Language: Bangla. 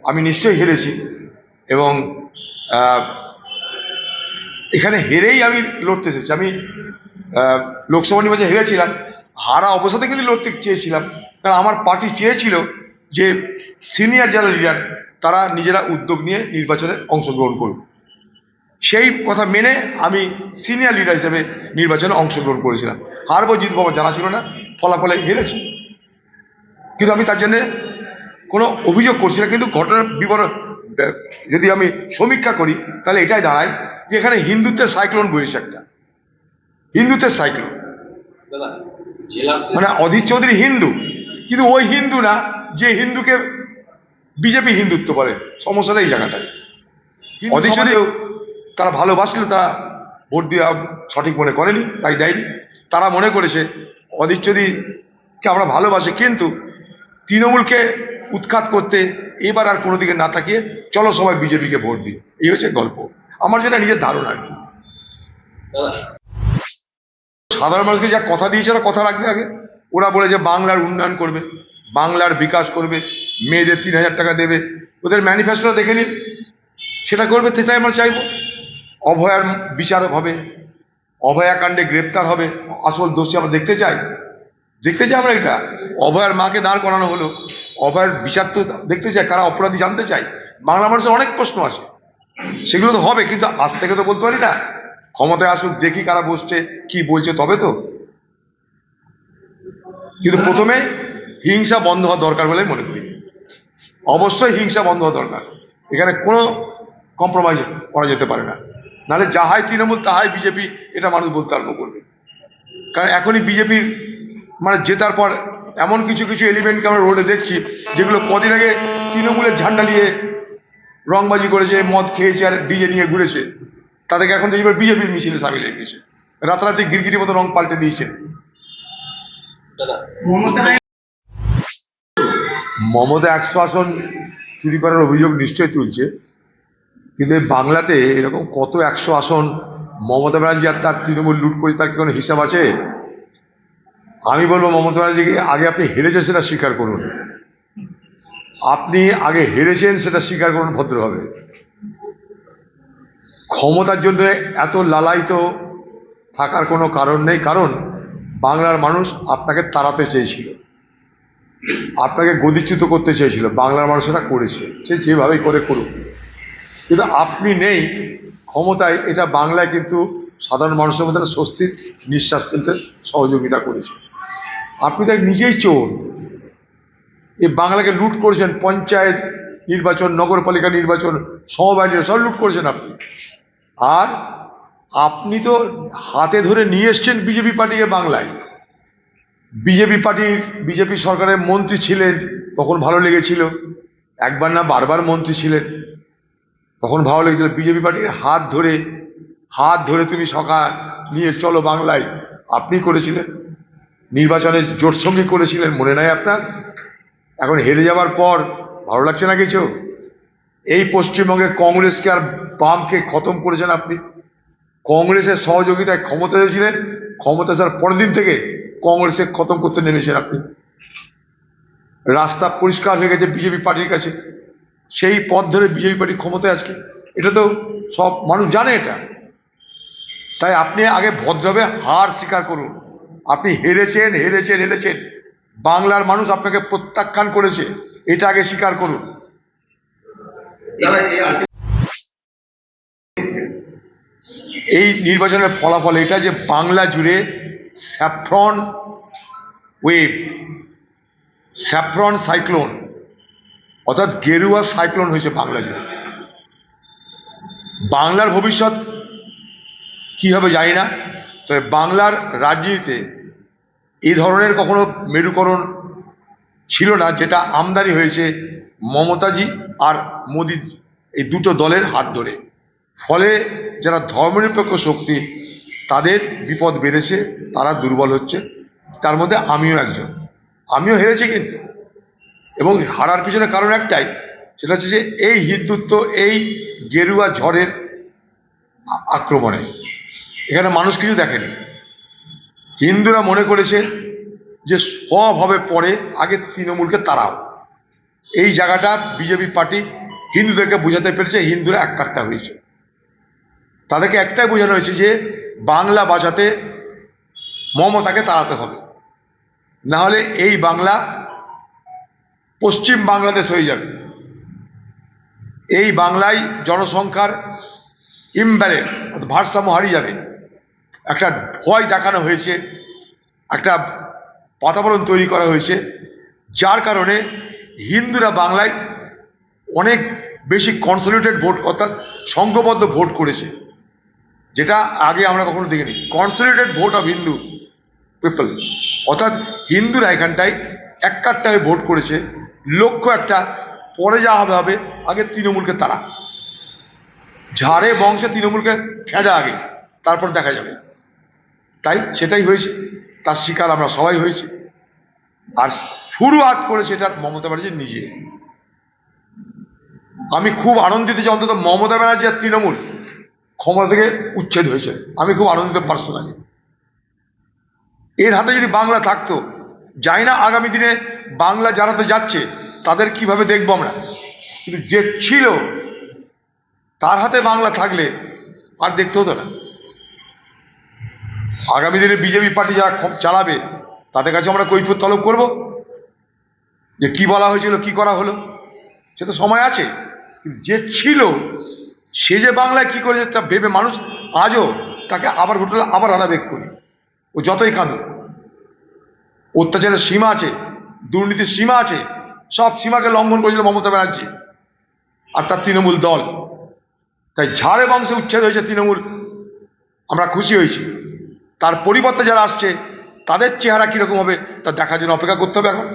আমি নিশ্চয়ই হেরেছি এবং এখানে হেরেই আমি লড়তে এসেছি। আমি লোকসভা নির্বাচনে হেরেছিলাম, হারা অবস্থাতে কিন্তু লড়তে চেয়েছিলাম, কারণ আমার পার্টি চেয়েছিল যে সিনিয়র যারা লিডার তারা নিজেরা উদ্যোগ নিয়ে নির্বাচনে অংশগ্রহণ করুক। সেই কথা মেনে আমি সিনিয়র লিডার হিসেবে নির্বাচনে অংশগ্রহণ করেছিলাম। হারবো জিতবো আমার জানা ছিল না, ফলাফলে হেরেছি, কিন্তু আমি তার জন্যে কোনো অভিযোগ করছি না। কিন্তু ঘটনার বিবরণ যদি আমি সমীক্ষা করি তাহলে এটাই দাঁড়ায় যে এখানে হিন্দুত্বের সাইক্লোন বয়েছে, একটা হিন্দুত্বের সাইক্লোন। মানে অধীর চৌধুরী হিন্দু, কিন্তু ওই হিন্দু না যে হিন্দুকে বিজেপি হিন্দুত্ব বলে। সমস্যাটা এই জায়গাটায়। অধীর চৌধুরী তারা ভালোবাসলে তারা ভোট দেওয়া সঠিক মনে করেনি, তাই দেয়নি। তারা মনে করেছে অধীর চৌধুরীকে আমরা ভালোবাসি, কিন্তু তৃণমূলকে উৎখাত করতে এবার আর কোনো দিকে না তাকিয়ে চলো সবাই বিজেপিকে ভোট দিই, এই হচ্ছে গল্প। আমার যেটা নিজের ধারণা আর কি। সাধারণ মানুষকে যা কথা দিয়েছে ওরা কথা রাখবে। আগে ওরা বলে যে বাংলার উন্নয়ন করবে, বাংলার বিকাশ করবে, মেয়েদের 3000 টাকা দেবে। ওদের ম্যানিফেস্টোটা দেখে নিন, সেটা করবে, সেটাই আমরা চাইব। অভয়ার বিচার হবে, অভয়াকাণ্ডে গ্রেপ্তার হবে, আসল দোষী আমরা দেখতে চাই আমরা। এটা অভয়ার মাকে দাঁড় করানো হলো, অভয়ার বিচার তো দেখতে চাই, কারা অপরাধী জানতে চাই। বাংলা মানুষের অনেক প্রশ্ন আছে, সেগুলো তো হবে, কিন্তু আজ থেকে তো বলতে পারি না। ক্ষমতায় আসুক, দেখি কারা বসছে, কি বলছে, তবে তো। কিন্তু প্রথমে হিংসা বন্ধ হওয়া দরকার বলে মনে করি। অবশ্যই হিংসা বন্ধ হওয়া দরকার, এখানে কোনো কম্প্রোমাইজ করা যেতে পারে না। নাহলে যা হয় তৃণমূল তাহাই বিজেপি, এটা মানুষ বলতে আরম্ভ করবে। কারণ এখনই বিজেপির মানে জেতার পর এমন কিছু কিছু এলিমেন্টকে আমরা রোডে দেখছি, যেগুলো কদিন আগে তৃণমূলের ঝান্ডা নিয়ে রংবাজি করেছে, মদ খেয়েছে আর ডিজে নিয়ে ঘুরেছে, তাদেরকে এখন দেখবে বিজেপির মিছিলে সামিল হয়ে গেছে। রাতারাতি গিরগিরি মতো রং পাল্টে দিয়েছে। মমতা 100 আসন চুরি করার অভিযোগ নিশ্চয়ই তুলছে, কিন্তু বাংলাতে এরকম কত 100 আসন মমতা ব্যানার্জি আর তার তৃণমূল লুট করে, তার কি কোনো হিসাব আছে? আমি বলবো মমতা ব্যানার্জিকে আগে আপনি হেরেছেন সেটা স্বীকার করুন। আপনি আগে হেরেছেন সেটা স্বীকার করুন ভদ্রভাবে। ক্ষমতার জন্য এত লালায়িত থাকার কোনো কারণ নেই, কারণ বাংলার মানুষ আপনাকে তাড়াতে চেয়েছিল, আপনাকে গদিচ্যুত করতে চেয়েছিল। বাংলার মানুষ এটা করেছে, সে যেভাবেই করে করুক, কিন্তু আপনি নেই ক্ষমতায়। এটা বাংলায় কিন্তু সাধারণ মানুষের মধ্যে স্বস্তির নিঃশ্বাস ফেলতে সহযোগিতা করেছে। আপনি তো নিজেই চোর, এই বাংলাকে লুট করেছেন। পঞ্চায়েত নির্বাচন, নগরপালিকা নির্বাচন, সমবায় নির্বাচন সব লুট করেছেন আপনি। আর আপনি তো হাতে ধরে নিয়ে এসছেন বিজেপি পার্টিকে বাংলায়। বিজেপি সরকারের মন্ত্রী ছিলেন, তখন ভালো লেগেছিল। একবার না বারবার মন্ত্রী ছিলেন, তখন ভালো লেগেছিল। বিজেপি পার্টির হাত ধরে তুমি সরকার নিয়ে চলো বাংলায়, আপনি করেছিলেন। নির্বাচনে জোট সঙ্গী করেছিলেন, মনে নাই আপনার? এখন হেরে যাওয়ার পর ভালো লাগছে না কিছু? এই পশ্চিমবঙ্গে কংগ্রেসকে আর বামকে খতম করেছেন আপনি। কংগ্রেসের সহযোগিতায় ক্ষমতা এসেছিলেন, ক্ষমতা আসার পরের দিন থেকে কংগ্রেসকে খতম করতে নেমেছেন আপনি। রাস্তা পরিষ্কার হয়ে গেছে বিজেপি পার্টির কাছে, সেই পথ ধরে বিজেপি পার্টি ক্ষমতায় আজকে, এটা তো সব মানুষ জানে এটা। তাই আপনি আগে ভদ্রভাবে হার স্বীকার করুন। আপনি হেরেছেন। বাংলার মানুষ আপনাকে প্রত্যাখ্যান করেছে, এটা আগে স্বীকার করুন। এই নির্বাচনের ফলাফল এটা যে বাংলা জুড়ে স্যাফ্রন সাইক্লোন, অর্থাৎ গেরুয়া সাইক্লোন হয়েছে বাংলা জুড়ে। বাংলার ভবিষ্যৎ কি হবে জানি না, তবে বাংলার রাজনীতিতে এই ধরনের কখনো মেরুকরণ ছিল না, যেটা আমদানি হয়েছে মমতাজি আর মোদি এই দুটো দলের হাত ধরে। ফলে যারা ধর্মনিরপেক্ষ শক্তি তাদের বিপদ বেড়েছে, তারা দুর্বল হচ্ছে। তার মধ্যে আমিও একজন। আমিও হেরেছি কিন্তু, এবং হারার পিছনে কারণ একটাই, সেটা হচ্ছে যে এই হিন্দুত্ব, এই গেরুয়া ঝড়ের আক্রমণে। এখানে মানুষ কিছু দেখেনি। হিন্দুরা মনে করেছে যে সব হবে পরে, আগে তৃণমূলকে তাড়াও। এই জায়গাটা বিজেপি পার্টি হিন্দুদেরকে বোঝাতে পেরেছে, হিন্দুরা এক কাট্টা হয়েছে। তাদেরকে একটাই বোঝানো হয়েছে যে বাংলা বাঁচাতে মমতাকে তাড়াতে হবে, না হলে এই বাংলা পশ্চিম বাংলাদেশ হয়ে যাবে। এই বাংলায় জনসংখ্যার ইমব্যালেন্স, ভারসাম্য হারিয়ে যাবে। একটা ভয় দেখানো হয়েছে, একটা বাতাবরণ তৈরি করা হয়েছে, যার কারণে হিন্দুরা বাংলায় অনেক বেশি কনসলিডেটেড ভোট অর্থাৎ সংঘবদ্ধ ভোট করেছে, যেটা আগে আমরা কখনো দেখিনি। Consolidated vote of Hindu people, অর্থাৎ হিন্দুরা এখানটায় এক কাট্টা হয়ে ভোট করেছে। লক্ষ্য একটা, পরে যা হবে হবে, আগে তৃণমূলকে তারা ঝাড়ে বংশে তৃণমূলকে খেঁজা আগে, তারপর দেখা যাবে। তাই সেটাই হয়েছে, তার শিকার আমরা সবাই হয়েছি। আর শুরুয়াত করেছে এটা মমতা ব্যানার্জি নিজে। আমি খুব আনন্দিত যে অন্তত মমতা ব্যানার্জি আর তৃণমূল ক্ষমতা থেকে উচ্ছেদ হয়েছে। আমি খুব আনন্দিত পার্সোনালি। এর হাতে যদি বাংলা থাকতো, জানি না আগামী দিনে বাংলা যারাতে যাচ্ছে তাদের কিভাবে দেখবো আমরা, কিন্তু যে ছিল তার হাতে বাংলা থাকলে আর দেখতে হতো না। আগামী দিনে বিজেপি পার্টি যারা চালাবে তাদের কাছে আমরা কৈফিয়ত তলব করব যে কি বলা হয়েছিল, কি করা হলো, সে তো সময় আছে। কিন্তু যে ছিল সে যে বাংলায় কি করেছে তা ভেবে মানুষ আজও তাকে আবার ঘটলে আবার হারাবে করি। ও যতই কাঁদুক, অত্যাচারের সীমা আছে, দুর্নীতির সীমা আছে, সব সীমাকে লঙ্ঘন করেছিল মমতা ব্যানার্জি আর তার তৃণমূল দল। তাই ঝাড়ে বংশে উচ্ছেদ হয়েছে তৃণমূল, আমরা খুশি হয়েছি। তার পরিবর্তে যারা আসছে তাদের চেহারা কীরকম হবে তা দেখার জন্য অপেক্ষা করতে হবে এখন।